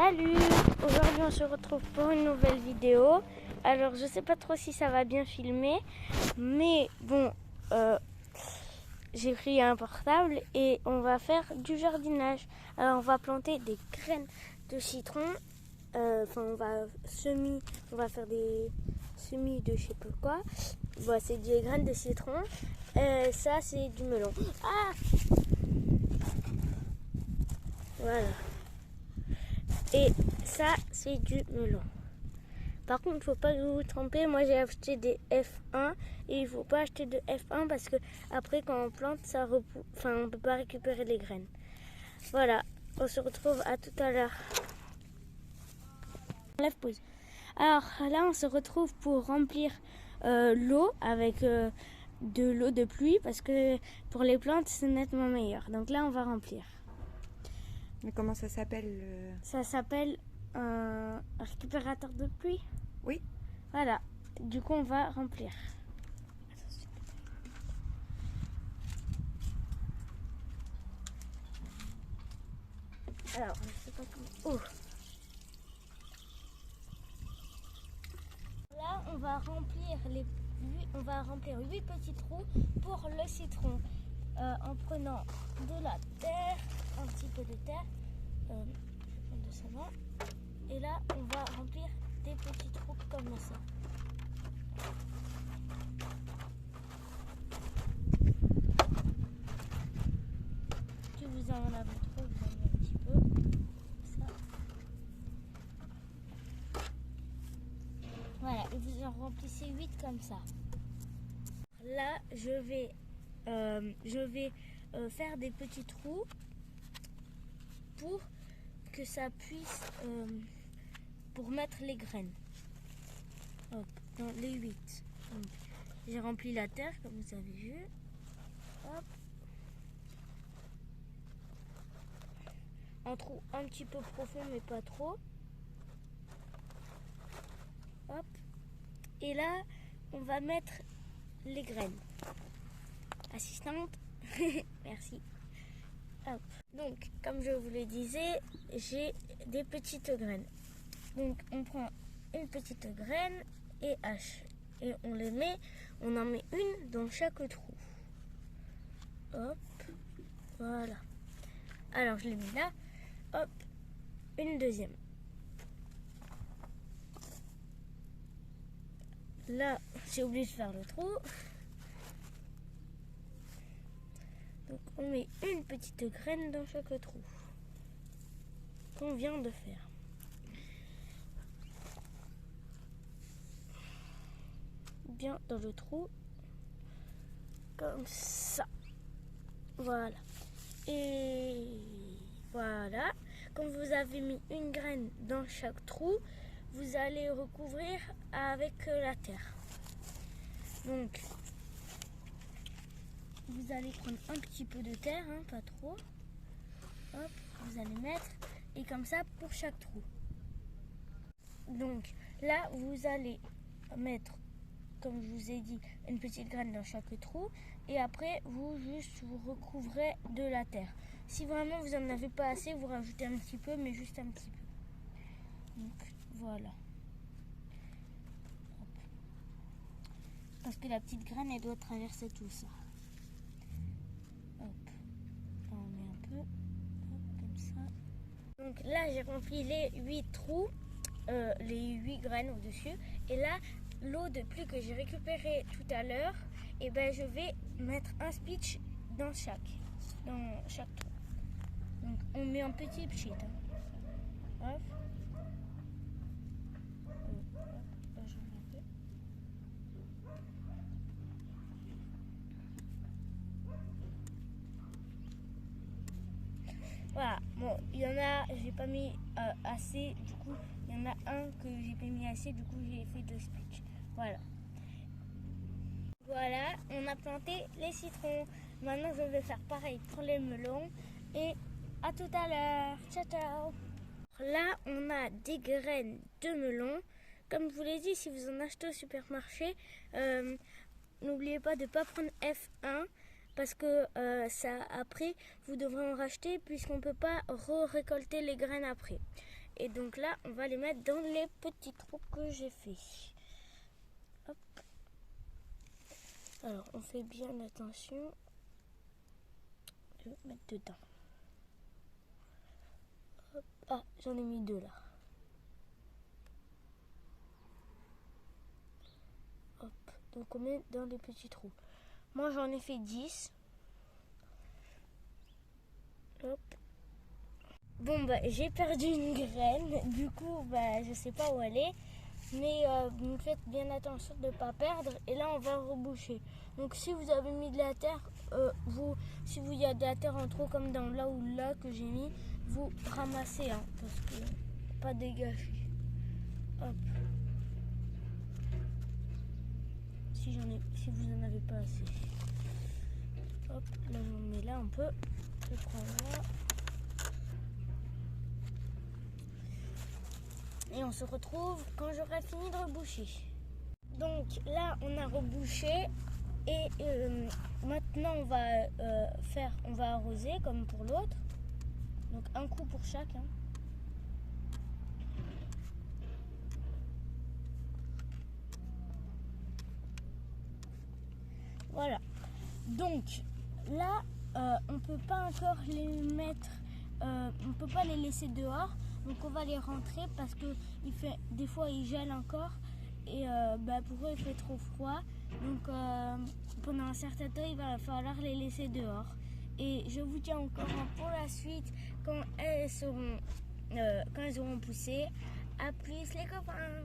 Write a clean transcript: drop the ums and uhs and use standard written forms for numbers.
Salut! Aujourd'hui on se retrouve pour une nouvelle vidéo. Alors je sais pas trop si ça va bien filmer, mais bon, j'ai pris un portable et on va faire du jardinage. Alors on va planter des graines de citron. On va faire des semis de je sais pas quoi. Bon, c'est des graines de citron. Ça c'est du melon. Ah! Voilà. Et ça, c'est du melon. Par contre, il ne faut pas que vous vous trompez. Moi, j'ai acheté des F1 et il ne faut pas acheter de F1 parce que après, quand on plante, on ne peut pas récupérer les graines. Voilà, on se retrouve à tout à l'heure. On lève pause. Alors là, on se retrouve pour remplir l'eau avec de l'eau de pluie parce que pour les plantes, c'est nettement meilleur. Donc là, on va remplir. Mais comment ça s'appelle Ça s'appelle un récupérateur de pluie. Oui. Voilà. Du coup, on va remplir. Alors, je sais pas comment. Oh. Là, on va remplir 8 petits trous pour le citron. En prenant de la terre, un petit peu de terre. Je vais prendre de savon. Et là, on va remplir des petits trous comme ça. Si vous en avez trop, vous en avez un petit peu. Ça. Voilà, et vous en remplissez 8 comme ça. Là, je vais faire des petits trous pour que ça puisse, pour mettre les graines. Hop, dans les 8. J'ai rempli la terre, comme vous avez vu. Hop. Un trou un petit peu profond, mais pas trop. Hop. Et là, on va mettre les graines. Assistante, merci. Hop. Donc, comme je vous le disais, j'ai des petites graines. Donc, on prend une petite graine et on en met une dans chaque trou. Hop, voilà. Alors, je l'ai mis là. Hop, une deuxième. Là, j'ai oublié de faire le trou. Donc, on met une petite graine dans chaque trou qu'on vient de faire. Bien dans le trou, comme ça. Voilà. Et voilà. Quand vous avez mis une graine dans chaque trou, vous allez recouvrir avec la terre. Donc, vous allez prendre un petit peu de terre, hein, pas trop. Hop, vous allez mettre, et comme ça pour chaque trou. Donc là, vous allez mettre, comme je vous ai dit, une petite graine dans chaque trou, et après vous recouvrez de la terre. Si vraiment vous n'en avez pas assez, vous rajoutez un petit peu, mais juste un petit peu. Donc voilà. Hop. Parce que la petite graine, elle doit traverser tout ça. Hop. Là, on met un peu. Hop, comme ça. Donc là, j'ai rempli les 8 trous, les 8 graines au-dessus. Et là, l'eau de pluie que j'ai récupérée tout à l'heure, et ben je vais mettre un speech dans chaque trou. Donc on met un petit pchit. Hop. Là, j'en mets un peu. Voilà, bon, il y en a, j'ai pas mis assez, du coup, il y en a un que j'ai pas mis assez, du coup, j'ai fait 2 speech. Voilà. Voilà, on a planté les citrons. Maintenant, je vais faire pareil pour les melons. Et à tout à l'heure. Ciao, ciao. Là, on a des graines de melon. Comme je vous l'ai dit, si vous en achetez au supermarché, n'oubliez pas de ne pas prendre F1 parce que après, vous devrez en racheter puisqu'on ne peut pas récolter les graines après. Et donc là, on va les mettre dans les petits trous que j'ai fait. Hop. Alors, on fait bien attention de mettre dedans. Hop. Ah, j'en ai mis 2 là. Hop. Donc on met dans les petits trous. Moi, j'en ai fait 10. Hop. Bon, bah, j'ai perdu une graine. Du coup, bah, je sais pas où elle est. Mais vous faites bien attention de ne pas perdre. Et là, on va reboucher. Donc, si vous avez mis de la terre, si il y a de la terre en trop, comme dans là ou là que j'ai mis, vous ramassez, hein, parce que pas dégager. Hop. Si vous en avez pas assez. Hop, là, j'en mets là un peu. Je prends là. Et on se retrouve quand j'aurai fini de reboucher. Donc là, on a rebouché et maintenant on va arroser comme pour l'autre. Donc un coup pour chaque. Hein. Voilà. Donc là, on peut pas encore les mettre, on peut pas les laisser dehors. Donc on va les rentrer parce que des fois ils gèlent encore et pour eux il fait trop froid. Donc pendant un certain temps il va falloir les laisser dehors. Et je vous tiens encore pour la suite quand elles auront poussé. À plus les copains.